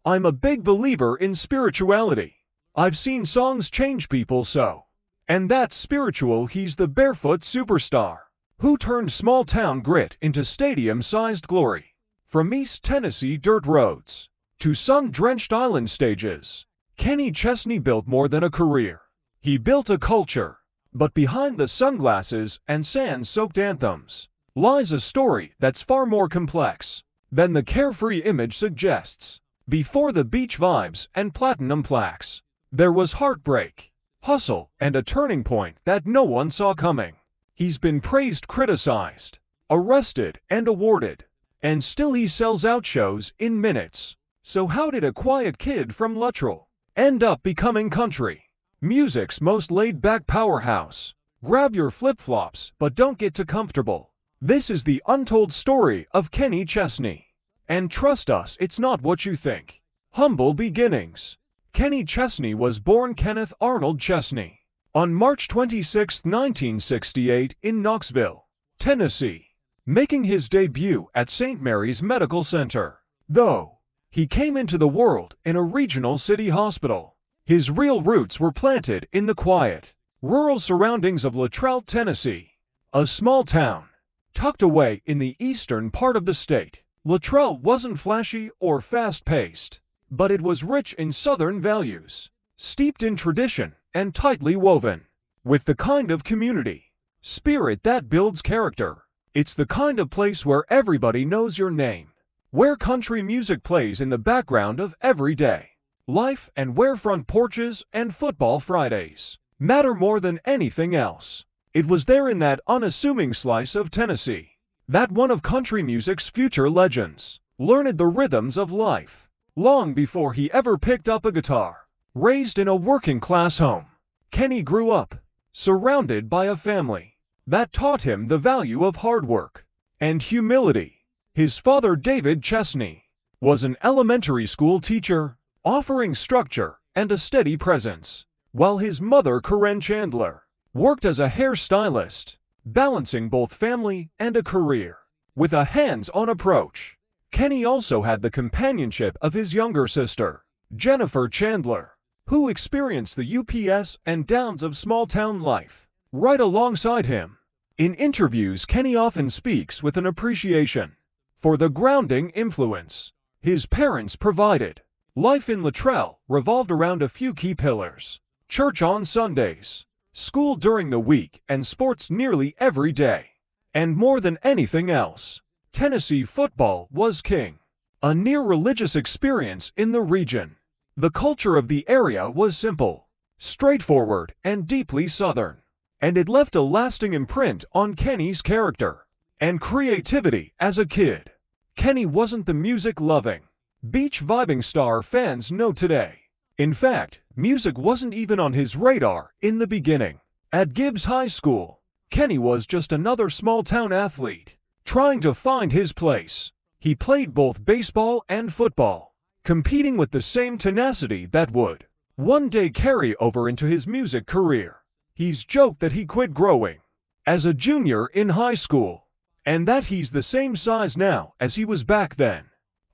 I'm a big believer in spirituality. I've seen songs change people so. And that's spiritual. He's the barefoot superstar who turned small-town grit into stadium-sized glory. From East Tennessee dirt roads to sun-drenched island stages, Kenny Chesney built more than a career. He built a culture. But behind the sunglasses and sand-soaked anthems lies a story that's far more complex than the carefree image suggests. Before the beach vibes and platinum plaques, there was heartbreak, hustle, and a turning point that no one saw coming. He's been praised, criticized, arrested, and awarded, and still he sells out shows in minutes. So how did a quiet kid from Luttrell end up becoming country music's most laid-back powerhouse? Grab your flip-flops, but don't get too comfortable. This is the untold story of Kenny Chesney. And trust us, it's not what you think. Humble beginnings. Kenny Chesney was born Kenneth Arnold Chesney on March 26, 1968 in Knoxville, Tennessee, making his debut at St. Mary's Medical Center. Though he came into the world in a regional city hospital, his real roots were planted in the quiet, rural surroundings of Luttrell, Tennessee, a small town tucked away in the eastern part of the state. Luttrell wasn't flashy or fast-paced, but it was rich in Southern values, steeped in tradition and tightly woven with the kind of community spirit that builds character. It's the kind of place where everybody knows your name, where country music plays in the background of everyday life, and where front porches and football Fridays matter more than anything else. It was there, in that unassuming slice of Tennessee, that one of country music's future legends learned the rhythms of life long before he ever picked up a guitar. Raised in a working-class home, Kenny grew up surrounded by a family that taught him the value of hard work and humility. His father, David Chesney, was an elementary school teacher, offering structure and a steady presence, while his mother, Corinne Chandler, worked as a hairstylist, balancing both family and a career with a hands-on approach. Kenny also had the companionship of his younger sister, Jennifer Chandler, who experienced the ups and downs of small-town life right alongside him. In interviews, Kenny often speaks with an appreciation for the grounding influence his parents provided. Life in Luttrell revolved around a few key pillars: church on Sundays, school during the week, and sports nearly every day. And more than anything else, Tennessee football was king, a near-religious experience in the region. The culture of the area was simple, straightforward, and deeply Southern, and it left a lasting imprint on Kenny's character and creativity as a kid. Kenny wasn't the music-loving, beach-vibing star fans know today. In fact, music wasn't even on his radar in the beginning. At Gibbs High School, Kenny was just another small-town athlete trying to find his place. He played both baseball and football, competing with the same tenacity that would one day carry over into his music career. He's joked that he quit growing as a junior in high school, and that he's the same size now as he was back then,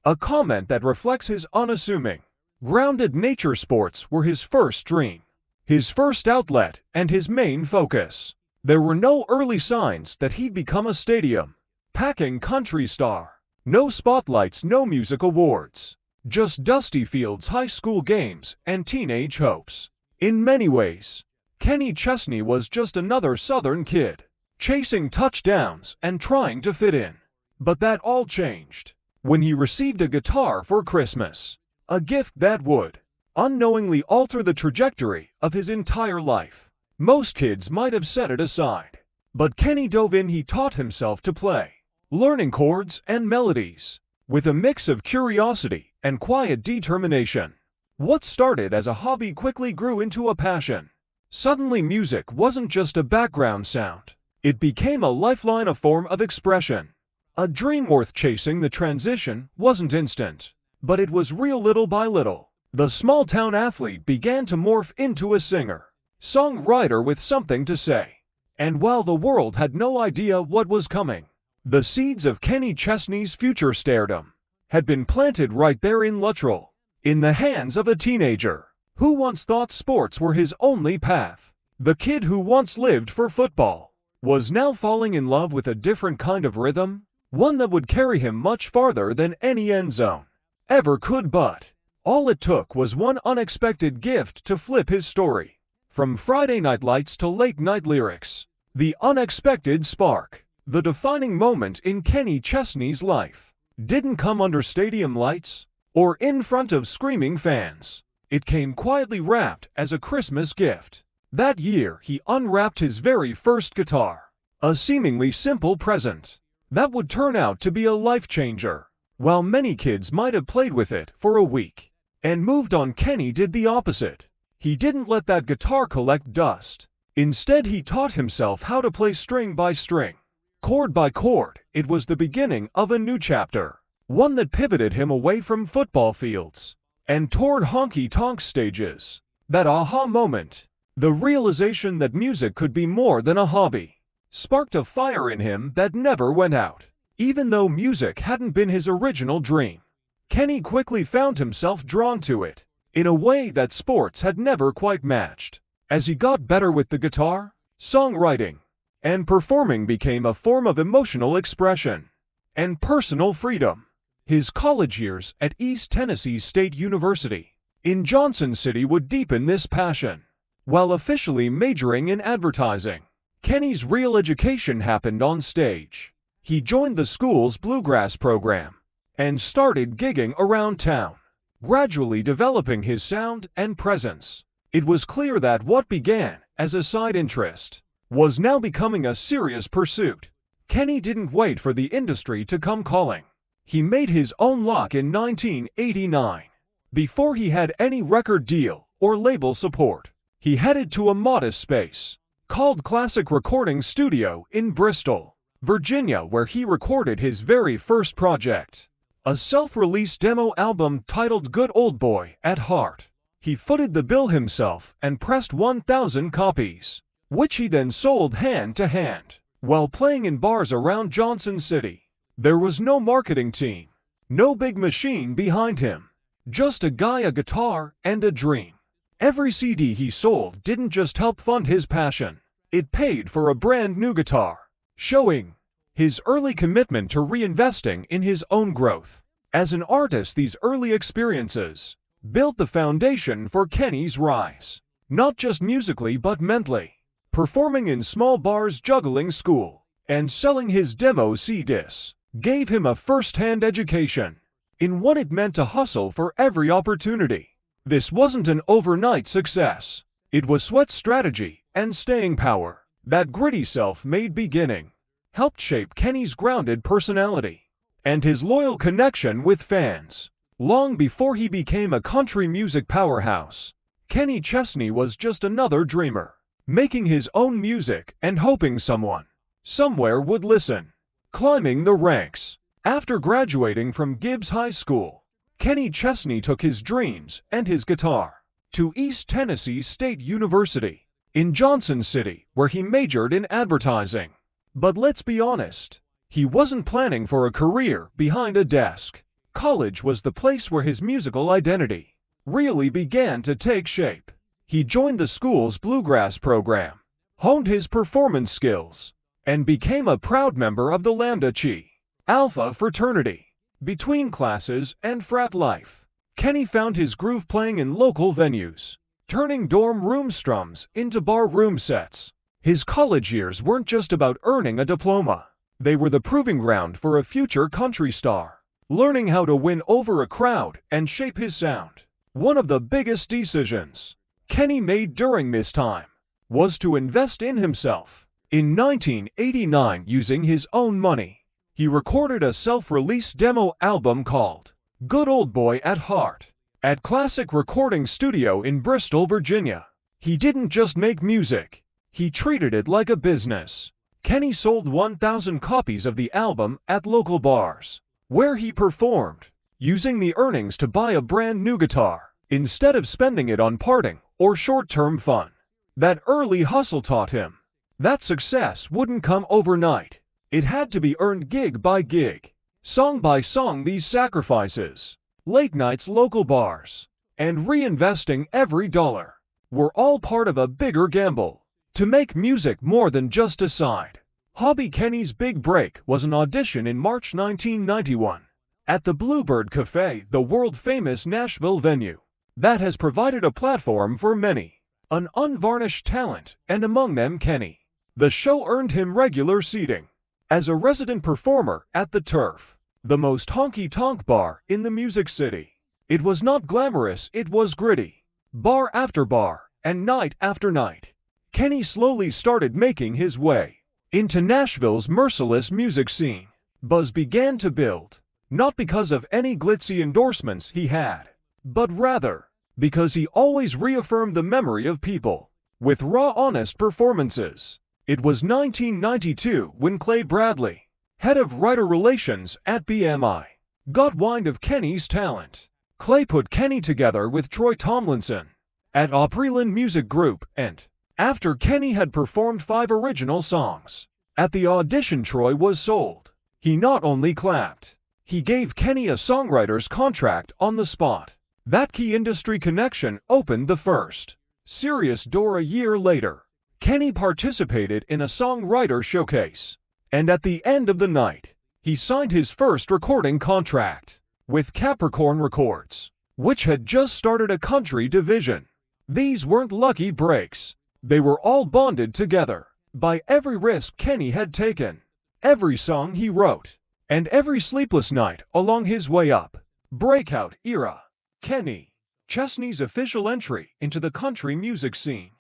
a comment that reflects his unassuming, grounded nature. Sports were his first dream, his first outlet, and his main focus. There were no early signs that he'd become a stadium-packing country star. No spotlights, no music awards, just dusty fields, high school games, and teenage hopes. In many ways, Kenny Chesney was just another Southern kid, chasing touchdowns and trying to fit in. But that all changed when he received a guitar for Christmas, a gift that would unknowingly alter the trajectory of his entire life. Most kids might have set it aside, but Kenny dove in. He taught himself to play, learning chords and melodies with a mix of curiosity and quiet determination. What started as a hobby quickly grew into a passion. Suddenly, music wasn't just a background sound. It became a lifeline, a form of expression, a dream worth chasing. The transition wasn't instant, but it was real. Little by little, the small-town athlete began to morph into a singer, songwriter with something to say. And while the world had no idea what was coming, the seeds of Kenny Chesney's future stardom had been planted right there in Luttrell. in the hands of a teenager who once thought sports were his only path. The kid who once lived for football was now falling in love with a different kind of rhythm, one that would carry him much farther than any end zone ever could. But all it took was one unexpected gift to flip his story. From Friday Night Lights to late night lyrics, the unexpected spark, the defining moment in Kenny Chesney's life, didn't come under stadium lights or in front of screaming fans. It came quietly wrapped as a Christmas gift. That year, he unwrapped his very first guitar, a seemingly simple present that would turn out to be a life changer. While many kids might have played with it for a week and moved on, Kenny did the opposite. He didn't let that guitar collect dust. Instead, he taught himself how to play string by string, chord by chord. It was the beginning of a new chapter, one that pivoted him away from football fields and toward honky-tonk stages. That aha moment, the realization that music could be more than a hobby, sparked a fire in him that never went out. Even though music hadn't been his original dream, Kenny quickly found himself drawn to it in a way that sports had never quite matched. As he got better with the guitar, songwriting and performing became a form of emotional expression and personal freedom. His college years at East Tennessee State University in Johnson City would deepen this passion. While officially majoring in advertising, Kenny's real education happened on stage. He joined the school's bluegrass program and started gigging around town, gradually developing his sound and presence. It was clear that what began as a side interest was now becoming a serious pursuit. Kenny didn't wait for the industry to come calling. He made his own luck in 1989. Before he had any record deal or label support, he headed to a modest space called Classic Recording Studio in Bristol, Virginia, where he recorded his very first project, a self-released demo album titled Good Old Boy at Heart. He footed the bill himself and pressed 1,000 copies, which he then sold hand to hand while playing in bars around Johnson City. There was no marketing team, no big machine behind him, just a guy, a guitar, and a dream. Every CD he sold didn't just help fund his passion, it paid for a brand new guitar, showing his early commitment to reinvesting in his own growth. As an artist, these early experiences built the foundation for Kenny's rise, not just musically but mentally. Performing in small bars, juggling school, and selling his demo CDs gave him a first-hand education in what it meant to hustle for every opportunity. This wasn't an overnight success. It was sweat, strategy, and staying power. That gritty self-made beginning helped shape Kenny's grounded personality and his loyal connection with fans. Long before he became a country music powerhouse, Kenny Chesney was just another dreamer, making his own music and hoping someone, somewhere would listen. Climbing the ranks. After graduating from Gibbs High School, Kenny Chesney took his dreams and his guitar to East Tennessee State University in Johnson City, where he majored in advertising. But let's be honest, he wasn't planning for a career behind a desk. College was the place where his musical identity really began to take shape. He joined the school's bluegrass program, honed his performance skills, and became a proud member of the Lambda Chi Alpha fraternity. Between classes and frat life, Kenny found his groove playing in local venues, turning dorm room strums into bar room sets. His college years weren't just about earning a diploma. They were the proving ground for a future country star, learning how to win over a crowd and shape his sound. One of the biggest decisions Kenny made during this time was to invest in himself. In 1989, using his own money, he recorded a self-released demo album called Good Old Boy at Heart at Classic Recording Studio in Bristol, Virginia. He didn't just make music, he treated it like a business. Kenny sold 1,000 copies of the album at local bars, where he performed, using the earnings to buy a brand new guitar, instead of spending it on partying or short-term fun. That early hustle taught him that success wouldn't come overnight. It had to be earned gig by gig, song by song. These sacrifices late nights, local bars, and reinvesting every dollar were all part of a bigger gamble to make music more than just a side hobby. Kenny's big break was an audition in March 1991 at the Bluebird Cafe, the world-famous Nashville venue that has provided a platform for many an unvarnished talent, and among them Kenny. The show earned him regular seating as a resident performer at the Turf, the most honky-tonk bar in the Music City. It was not glamorous, it was gritty. Bar after bar, and night after night, Kenny slowly started making his way into Nashville's merciless music scene. Buzz began to build, not because of any glitzy endorsements he had, but rather because he always reaffirmed the memory of people with raw, honest performances. It was 1992 when Clay Bradley, head of writer relations at BMI, got wind of Kenny's talent. Clay put Kenny together with Troy Tomlinson at Opryland Music Group, and after Kenny had performed 5 original songs at the audition, Troy was sold. He not only clapped, he gave Kenny a songwriter's contract on the spot. That key industry connection opened the first serious door. A year later, Kenny participated in a songwriter showcase, and at the end of the night, he signed his first recording contract with Capricorn Records, which had just started a country division. These weren't lucky breaks. They were all bonded together by every risk Kenny had taken, every song he wrote, and every sleepless night along his way up. Breakout era. Kenny Chesney's official entry into the country music scene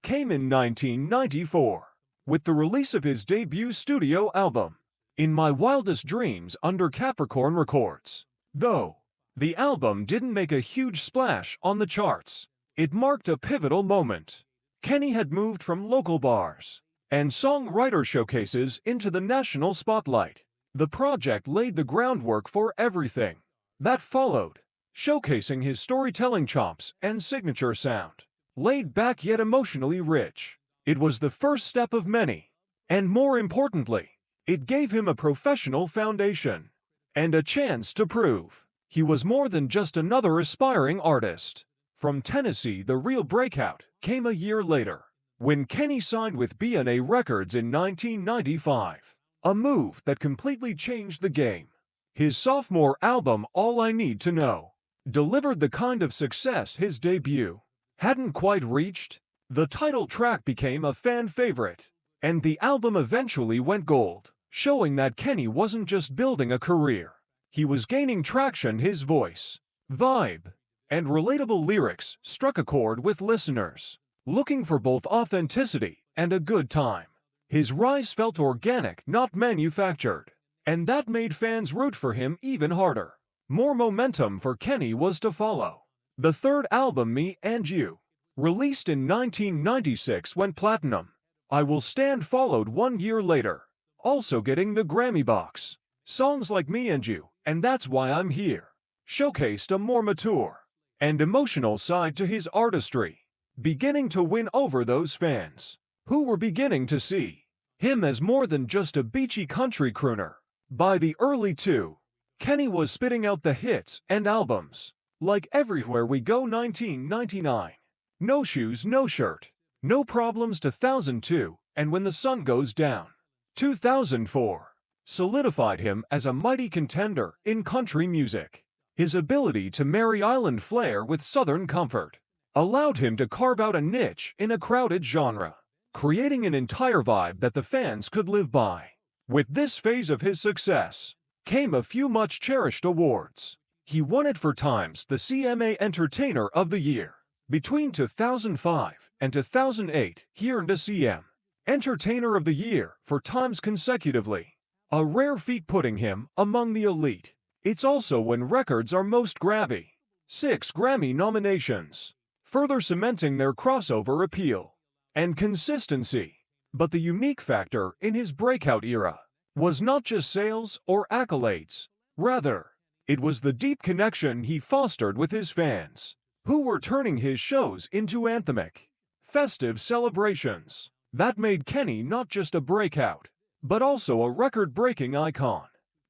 came in 1994 with the release of his debut studio album, In My Wildest Dreams, under Capricorn Records. Though the album didn't make a huge splash on the charts, it marked a pivotal moment. Kenny had moved from local bars and songwriter showcases into the national spotlight. The project laid the groundwork for everything that followed, showcasing his storytelling chops and signature sound. Laid back yet emotionally rich, it was the first step of many, and more importantly, it gave him a professional foundation and a chance to prove he was more than just another aspiring artist. From Tennessee, the real breakout came a year later, when Kenny signed with B&A Records in 1995, a move that completely changed the game. His sophomore album, All I Need to Know, delivered the kind of success his debut hadn't quite reached. The title track became a fan favorite, and the album eventually went gold, showing that Kenny wasn't just building a career. He was gaining traction. His voice, vibe, and relatable lyrics struck a chord with listeners looking for both authenticity and a good time. His rise felt organic, not manufactured, and that made fans root for him even harder. More momentum for Kenny was to follow. The third album, Me and You, released in 1996, went platinum. I Will Stand followed 1 year later, also getting the Grammy box. Songs like Me and You and That's Why I'm Here showcased a more mature and emotional side to his artistry, beginning to win over those fans who were beginning to see him as more than just a beachy country crooner. By the early 2000s, Kenny was spitting out the hits and albums like Everywhere We Go 1999, No Shoes, No Shirt, No Problems 2002, and When the Sun Goes Down 2004, solidified him as a mighty contender in country music. His ability to marry island flair with southern comfort allowed him to carve out a niche in a crowded genre, creating an entire vibe that the fans could live by. With this phase of his success came a few much-cherished awards. He won it 4 times, the CMA Entertainer of the Year. Between 2005 and 2008, he earned a CM Entertainer of the Year 4 times consecutively, a rare feat putting him among the elite. It's also when records are most grabby. 6 Grammy nominations, further cementing their crossover appeal and consistency. But the unique factor in his breakout era was not just sales or accolades. Rather, it was the deep connection he fostered with his fans, who were turning his shows into anthemic, festive celebrations that made Kenny not just a breakout, but also a record-breaking icon,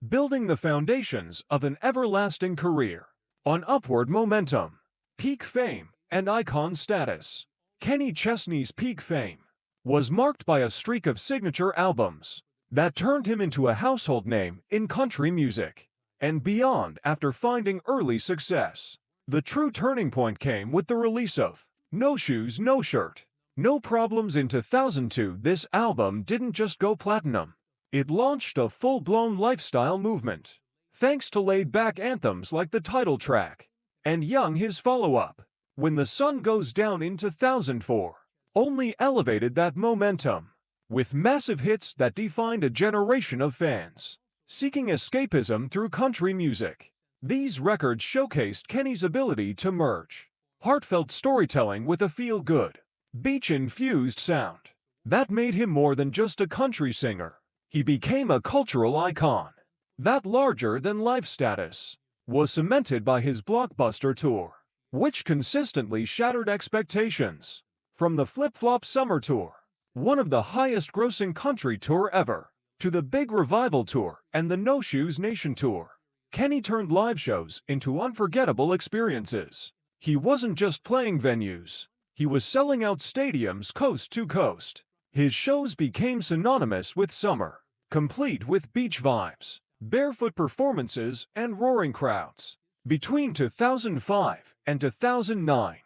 building the foundations of an everlasting career. on upward momentum, peak fame, and icon status. Kenny Chesney's peak fame was marked by a streak of signature albums that turned him into a household name in country music and beyond. After finding early success, the true turning point came with the release of No Shoes, No Shirt, No Problems in 2002. This album didn't just go platinum. It launched a full-blown lifestyle movement, thanks to laid-back anthems like the title track and Young. His follow-up, When the Sun Goes Down in 2004, only elevated that momentum, with massive hits that defined a generation of fans seeking escapism through country music. These records showcased Kenny's ability to merge heartfelt storytelling with a feel-good, beach-infused sound that made him more than just a country singer. He became a cultural icon. That larger-than-life status was cemented by his blockbuster tour, which consistently shattered expectations. From the Flip-Flop Summer Tour, one of the highest-grossing country tour ever, to the Big Revival Tour and the No Shoes Nation Tour, Kenny turned live shows into unforgettable experiences. He wasn't just playing venues, he was selling out stadiums coast to coast. His shows became synonymous with summer, complete with beach vibes, barefoot performances, and roaring crowds. Between 2005 and 2009,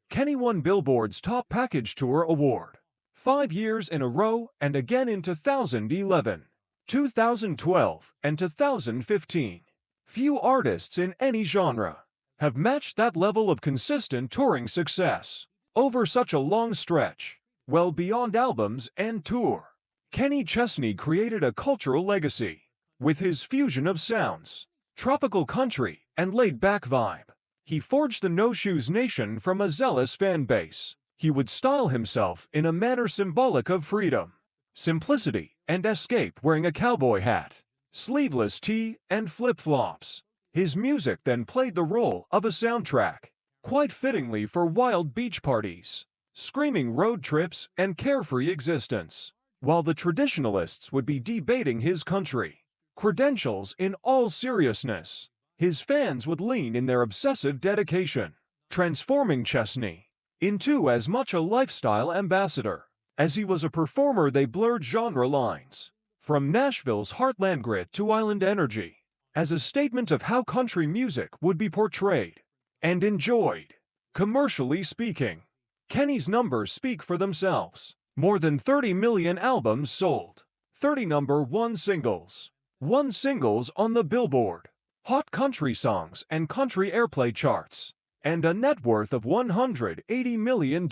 Kenny won Billboard's Top Package Tour Award 5 years in a row and again in 2011, 2012, and 2015. Few artists in any genre have matched that level of consistent touring success over such a long stretch. Well beyond albums and tour, Kenny Chesney created a cultural legacy with his fusion of sounds, tropical country, and laid-back vibe. He forged the No Shoes Nation from a zealous fan base. He would style himself in a manner symbolic of freedom, simplicity, and escape, wearing a cowboy hat, sleeveless tee, and flip-flops. His music then played the role of a soundtrack, quite fittingly for wild beach parties, screaming road trips, and carefree existence. While the traditionalists would be debating his country credentials in all seriousness, his fans would lean in their obsessive dedication, transforming Chesney into as much a lifestyle ambassador as he was a performer. They blurred genre lines, from Nashville's heartland grit to island energy, as a statement of how country music would be portrayed and enjoyed. Commercially speaking, Kenny's numbers speak for themselves. More than 30 million albums sold, 30 #1 singles, 1 singles on the Billboard Hot Country Songs and Country Airplay charts, and a net worth of $180 million,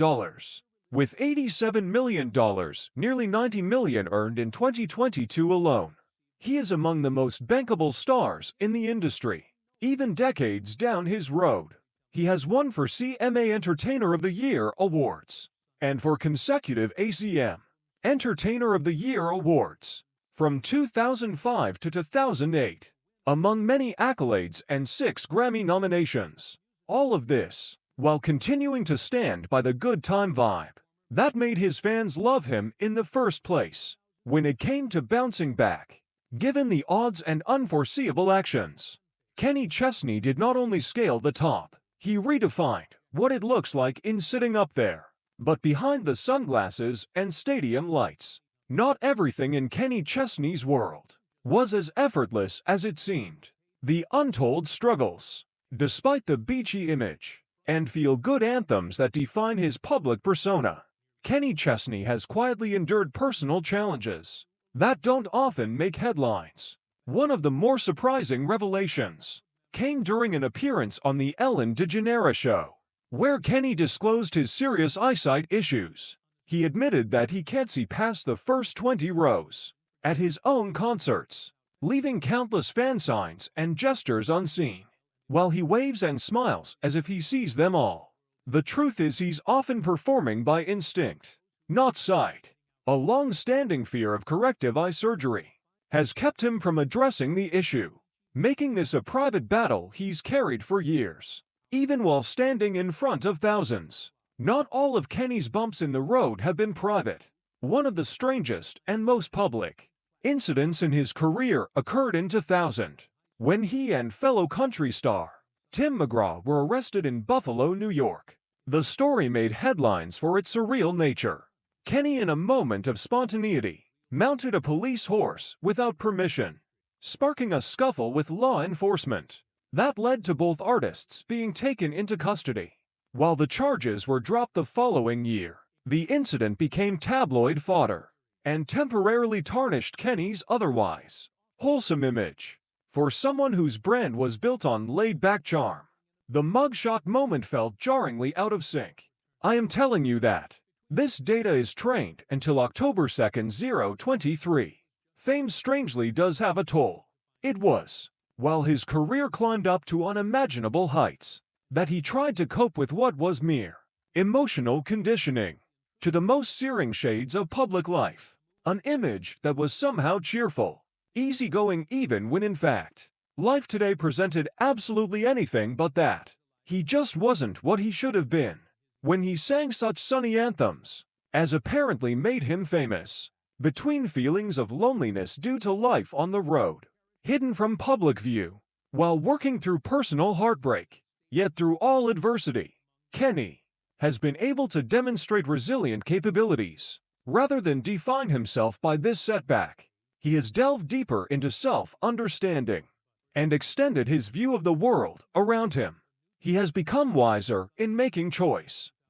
with $87 million, nearly $90 million earned in 2022 alone. He is among the most bankable stars in the industry, even decades down his road. He has won for CMA Entertainer of the Year awards, and for consecutive ACM Entertainer of the Year awards, from 2005 to 2008, among many accolades and 6 Grammy nominations. All of this, while continuing to stand by the good time vibe that made his fans love him in the first place. When it came to bouncing back, given the odds and unforeseeable actions, Kenny Chesney did not only scale the top, he redefined what it looks like in sitting up there, but behind the sunglasses and stadium lights. Not everything in Kenny Chesney's world was as effortless as it seemed. The untold struggles, despite the beachy image and feel-good anthems that define his public persona, Kenny Chesney has quietly endured personal challenges that don't often make headlines. One of the more surprising revelations came during an appearance on the Ellen DeGeneres show, where Kenny disclosed his serious eyesight issues. He admitted that he can't see past the first 20 rows at his own concerts, leaving countless fan signs and gestures unseen, while he waves and smiles as if he sees them all. The truth is, he's often performing by instinct, not sight. A long-standing fear of corrective eye surgery has kept him from addressing the issue, making this a private battle he's carried for years. Even while standing in front of thousands, not all of Kenny's bumps in the road have been private. One of the strangest and most public incidents in his career occurred in 2000, when he and fellow country star Tim McGraw were arrested in Buffalo, New York. The story made headlines for its surreal nature. Kenny, in a moment of spontaneity, mounted a police horse without permission, sparking a scuffle with law enforcement. That led to both artists being taken into custody. While the charges were dropped the following year, the incident became tabloid fodder and temporarily tarnished Kenny's otherwise wholesome image. For someone whose brand was built on laid-back charm, the mugshot moment felt jarringly out of sync. I am telling you that this data is trained until October 2nd, 2023. Fame strangely does have a toll. It was, while his career climbed up to unimaginable heights, that he tried to cope with what was mere emotional conditioning to the most searing shades of public life. An image that was somehow cheerful, easygoing, even when in fact, life today presented absolutely anything but that. He just wasn't what he should have been when he sang such sunny anthems, as apparently made him famous. Between feelings of loneliness due to life on the road, hidden from public view, while working through personal heartbreak, yet through all adversity, Kenny has been able to demonstrate resilient capabilities. Rather than define himself by this setback, he has delved deeper into self-understanding and extended his view of the world around him. He has become wiser in making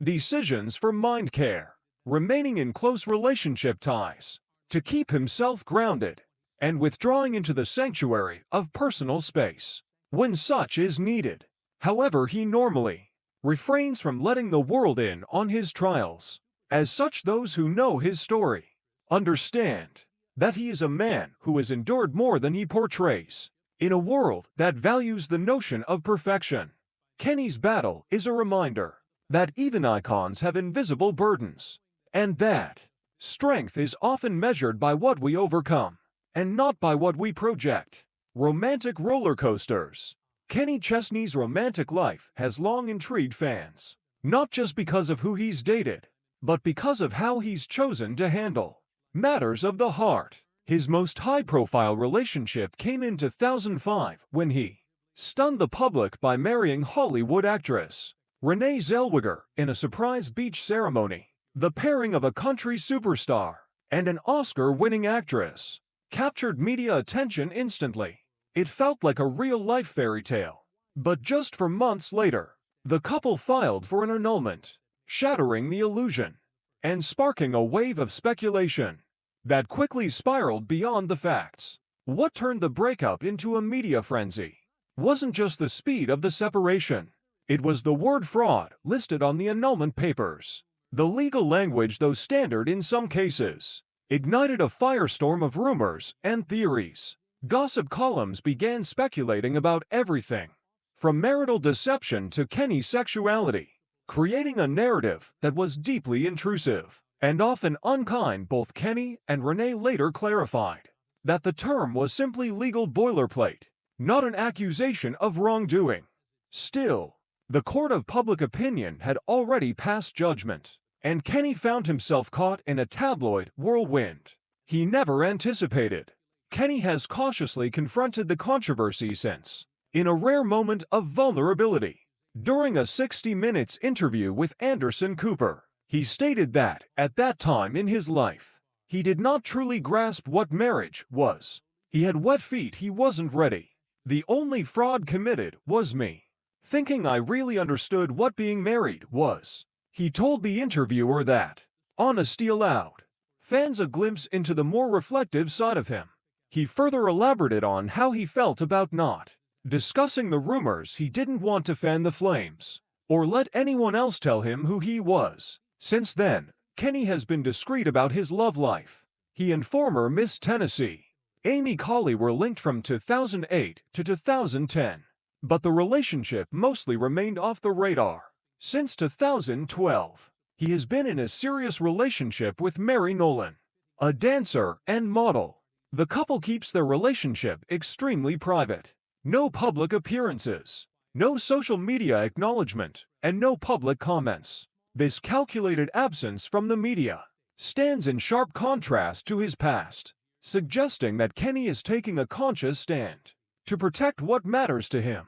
decisions for mind care, remaining in close relationship ties to keep himself grounded, and withdrawing into the sanctuary of personal space when such is needed. However, he normally refrains from letting the world in on his trials. As such, those who know his story understand that he is a man who has endured more than he portrays. In a world that values the notion of perfection, Kenny's battle is a reminder that even icons have invisible burdens, and that strength is often measured by what we overcome, and not by what we project. Romantic roller coasters. Kenny Chesney's romantic life has long intrigued fans, not just because of who he's dated, but because of how he's chosen to handle matters of the heart. His most high-profile relationship came in 2005 when he stunned the public by marrying Hollywood actress Renee Zellweger in a surprise beach ceremony. The pairing of a country superstar and an Oscar-winning actress captured media attention instantly. It felt like a real-life fairy tale. But just 4 months later, the couple filed for an annulment, shattering the illusion and sparking a wave of speculation that quickly spiraled beyond the facts. What turned the breakup into a media frenzy wasn't just the speed of the separation. It was the word fraud listed on the annulment papers. The legal language, though standard in some cases, ignited a firestorm of rumors and theories. Gossip columns began speculating about everything from marital deception to Kenny's sexuality, creating a narrative that was deeply intrusive and often unkind. Both Kenny and Renee later clarified that the term was simply legal boilerplate, not an accusation of wrongdoing. Still, the court of public opinion had already passed judgment, and Kenny found himself caught in a tabloid whirlwind he never anticipated. Kenny has cautiously confronted the controversy since, in a rare moment of vulnerability. During a 60 Minutes interview with Anderson Cooper, he stated that, at that time in his life, he did not truly grasp what marriage was. He had wet feet, he wasn't ready. The only fraud committed was me, thinking I really understood what being married was. He told the interviewer that honesty allowed fans a glimpse into the more reflective side of him. He further elaborated on how he felt about not discussing the rumors. He didn't want to fan the flames or let anyone else tell him who he was. Since then, Kenny has been discreet about his love life. He and former Miss Tennessee, Amy Colley, were linked from 2008 to 2010, but the relationship mostly remained off the radar. Since 2012, he has been in a serious relationship with Mary Nolan, a dancer and model. The couple keeps their relationship extremely private. No public appearances, no social media acknowledgement, and no public comments. This calculated absence from the media stands in sharp contrast to his past, suggesting that Kenny is taking a conscious stand to protect what matters to him.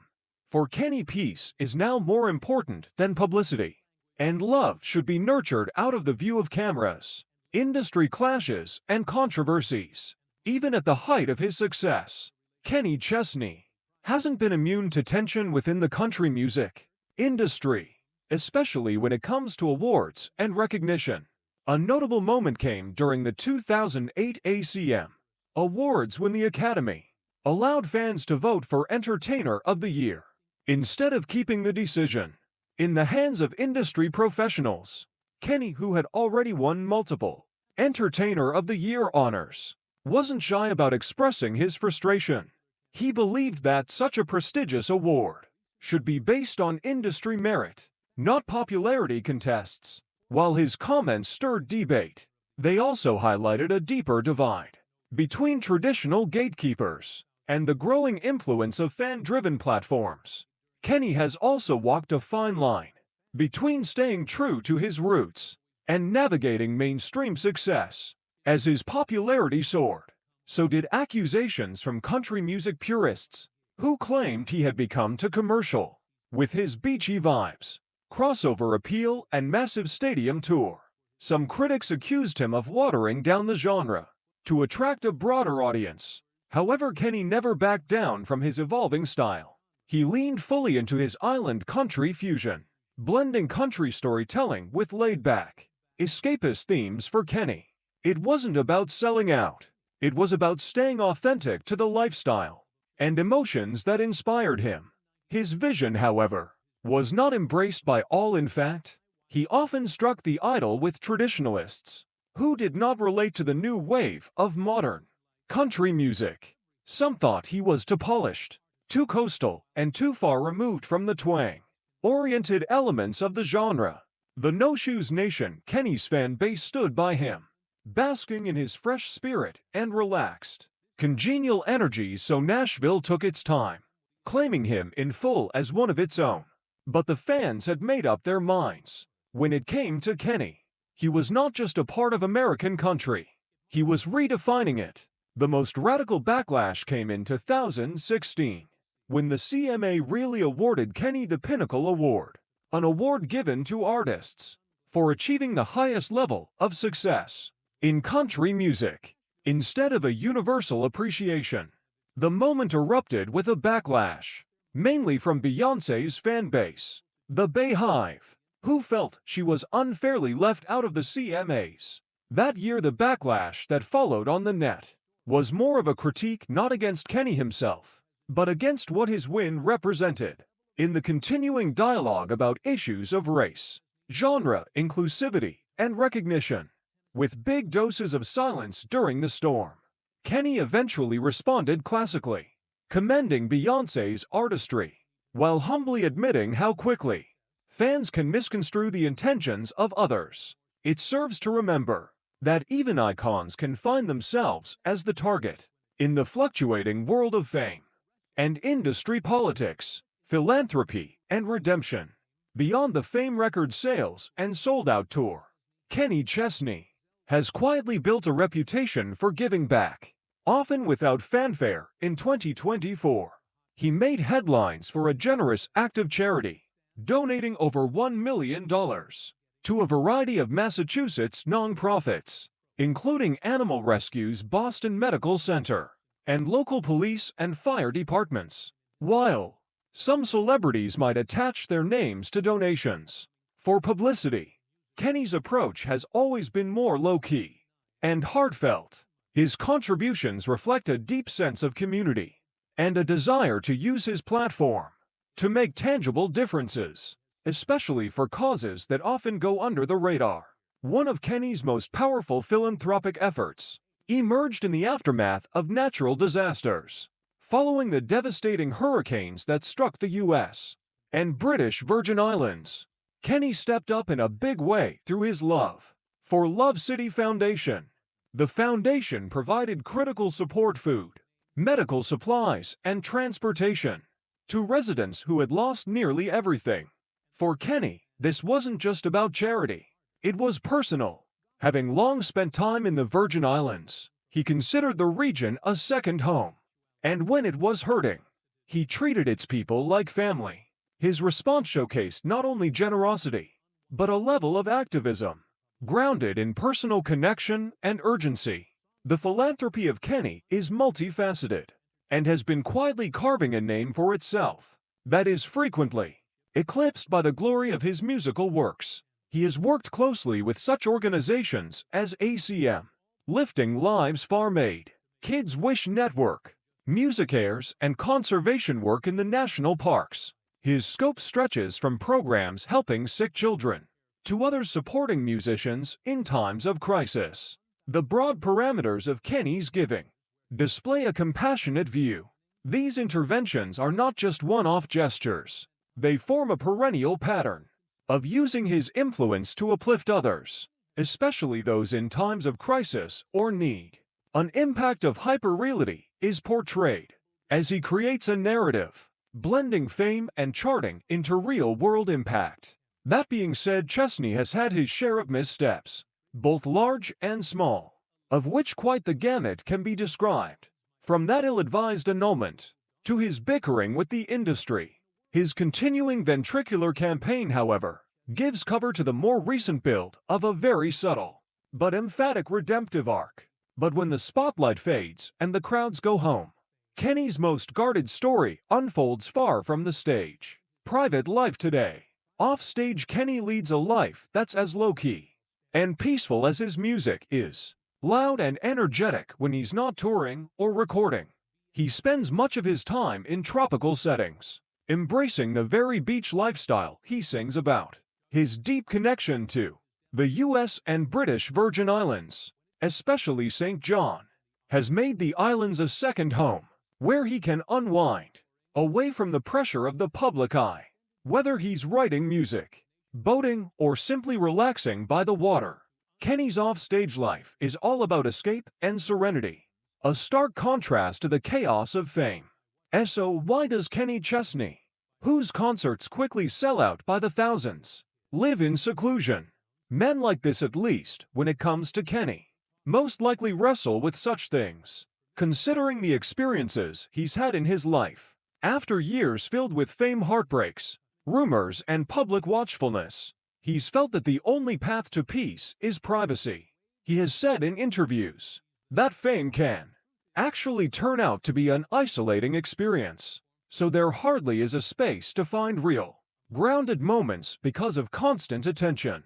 For Kenny, peace is now more important than publicity, and love should be nurtured out of the view of cameras, industry clashes, and controversies. Even at the height of his success, Kenny Chesney hasn't been immune to tension within the country music industry, especially when it comes to awards and recognition. A notable moment came during the 2008 ACM Awards when the Academy allowed fans to vote for Entertainer of the Year, instead of keeping the decision in the hands of industry professionals. Kenny, who had already won multiple Entertainer of the Year honors, wasn't shy about expressing his frustration. He believed that such a prestigious award should be based on industry merit, not popularity contests. While his comments stirred debate, they also highlighted a deeper divide between traditional gatekeepers and the growing influence of fan-driven platforms. Kenny has also walked a fine line between staying true to his roots and navigating mainstream success. As his popularity soared, so did accusations from country music purists, who claimed he had become too commercial with his beachy vibes, crossover appeal, and massive stadium tour. Some critics accused him of watering down the genre to attract a broader audience. However, Kenny never backed down from his evolving style. He leaned fully into his island country fusion, blending country storytelling with laid-back, escapist themes. For Kenny, it wasn't about selling out. It was about staying authentic to the lifestyle and emotions that inspired him. His vision, however, was not embraced by all. In fact, he often struck the idol with traditionalists who did not relate to the new wave of modern country music. Some thought he was too polished, too coastal, and too far removed from the twang-oriented elements of the genre. The No Shoes Nation, Kenny's fan base, stood by him, basking in his fresh spirit and relaxed, congenial energies. So Nashville took its time, claiming him in full as one of its own. But the fans had made up their minds. When it came to Kenny, he was not just a part of American country, he was redefining it. The most radical backlash came in 2016, when the CMA really awarded Kenny the Pinnacle Award, an award given to artists for achieving the highest level of success in country music, instead of a universal appreciation. The moment erupted with a backlash, mainly from Beyoncé's fan base, the Bayhive, who felt she was unfairly left out of the CMAs. That year, the backlash that followed on the net was more of a critique not against Kenny himself, but against what his win represented in the continuing dialogue about issues of race, genre, inclusivity, and recognition. With big doses of silence during the storm, Kenny eventually responded classically, commending Beyoncé's artistry, while humbly admitting how quickly fans can misconstrue the intentions of others. It serves to remember that even icons can find themselves as the target in the fluctuating world of fame and industry politics, philanthropy, and redemption. Beyond the fame, record sales, and sold-out tour, Kenny Chesney has quietly built a reputation for giving back, often without fanfare. In 2024, he made headlines for a generous act of charity, donating over $1 million to a variety of Massachusetts nonprofits, including Animal Rescue's Boston Medical Center and local police and fire departments. While some celebrities might attach their names to donations for publicity, Kenny's approach has always been more low-key and heartfelt. His contributions reflect a deep sense of community and a desire to use his platform to make tangible differences, especially for causes that often go under the radar. One of Kenny's most powerful philanthropic efforts emerged in the aftermath of natural disasters. Following the devastating hurricanes that struck the U.S. and British Virgin Islands, Kenny stepped up in a big way through his Love for Love City Foundation. The foundation provided critical support, food, medical supplies, and transportation to residents who had lost nearly everything. For Kenny, this wasn't just about charity, it was personal. Having long spent time in the Virgin Islands, he considered the region a second home. And when it was hurting, He treated its people like family. His response showcased not only generosity, but a level of activism, grounded in personal connection and urgency. The philanthropy of Kenny is multifaceted, and has been quietly carving a name for itself that is frequently eclipsed by the glory of his musical works. He has worked closely with such organizations as ACM, Lifting Lives Farm Aid, Kids Wish Network, MusiCares, and conservation work in the national parks. His scope stretches from programs helping sick children to others supporting musicians in times of crisis. The broad parameters of Kenny's giving display a compassionate view. These interventions are not just one-off gestures. They form a perennial pattern of using his influence to uplift others, especially those in times of crisis or need. An impact of hyperreality is portrayed as he creates a narrative, blending fame and charting into real-world impact. That being said, Chesney has had his share of missteps, both large and small, of which quite the gamut can be described. From that ill-advised annulment to his bickering with the industry. His continuing ventricular campaign, however, gives cover to the more recent build of a very subtle but emphatic redemptive arc. But when the spotlight fades and the crowds go home, Kenny's most guarded story unfolds far from the stage. Private life today. Offstage, Kenny leads a life that's as low-key and peaceful as his music is. Loud and energetic when he's not touring or recording. He spends much of his time in tropical settings, embracing the very beach lifestyle he sings about. His deep connection to the U.S. and British Virgin Islands, especially St. John, has made the islands a second home, where he can unwind, away from the pressure of the public eye. Whether he's writing music, boating, or simply relaxing by the water, Kenny's offstage life is all about escape and serenity, a stark contrast to the chaos of fame. So why does Kenny Chesney, whose concerts quickly sell out by the thousands, live in seclusion? Men like this, at least when it comes to Kenny, most likely wrestle with such things, considering the experiences he's had in his life. After years filled with fame, heartbreaks, rumors, and public watchfulness, he's felt that the only path to peace is privacy. He has said in interviews that fame can actually turn out to be an isolating experience, so there hardly is a space to find real, grounded moments because of constant attention.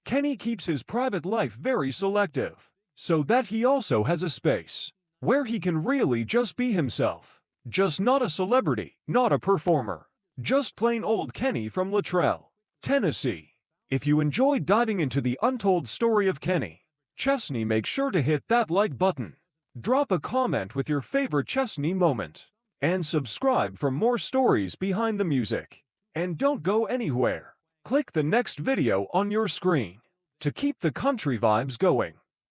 Kenny keeps his private life very selective, so that he also has a space where he can really just be himself. Just not a celebrity, not a performer. Just plain old Kenny from Luttrell, Tennessee. If you enjoyed diving into the untold story of Kenny Chesney, make sure to hit that like button, drop a comment with your favorite Chesney moment, and subscribe for more stories behind the music. And don't go anywhere. Click the next video on your screen to keep the country vibes going.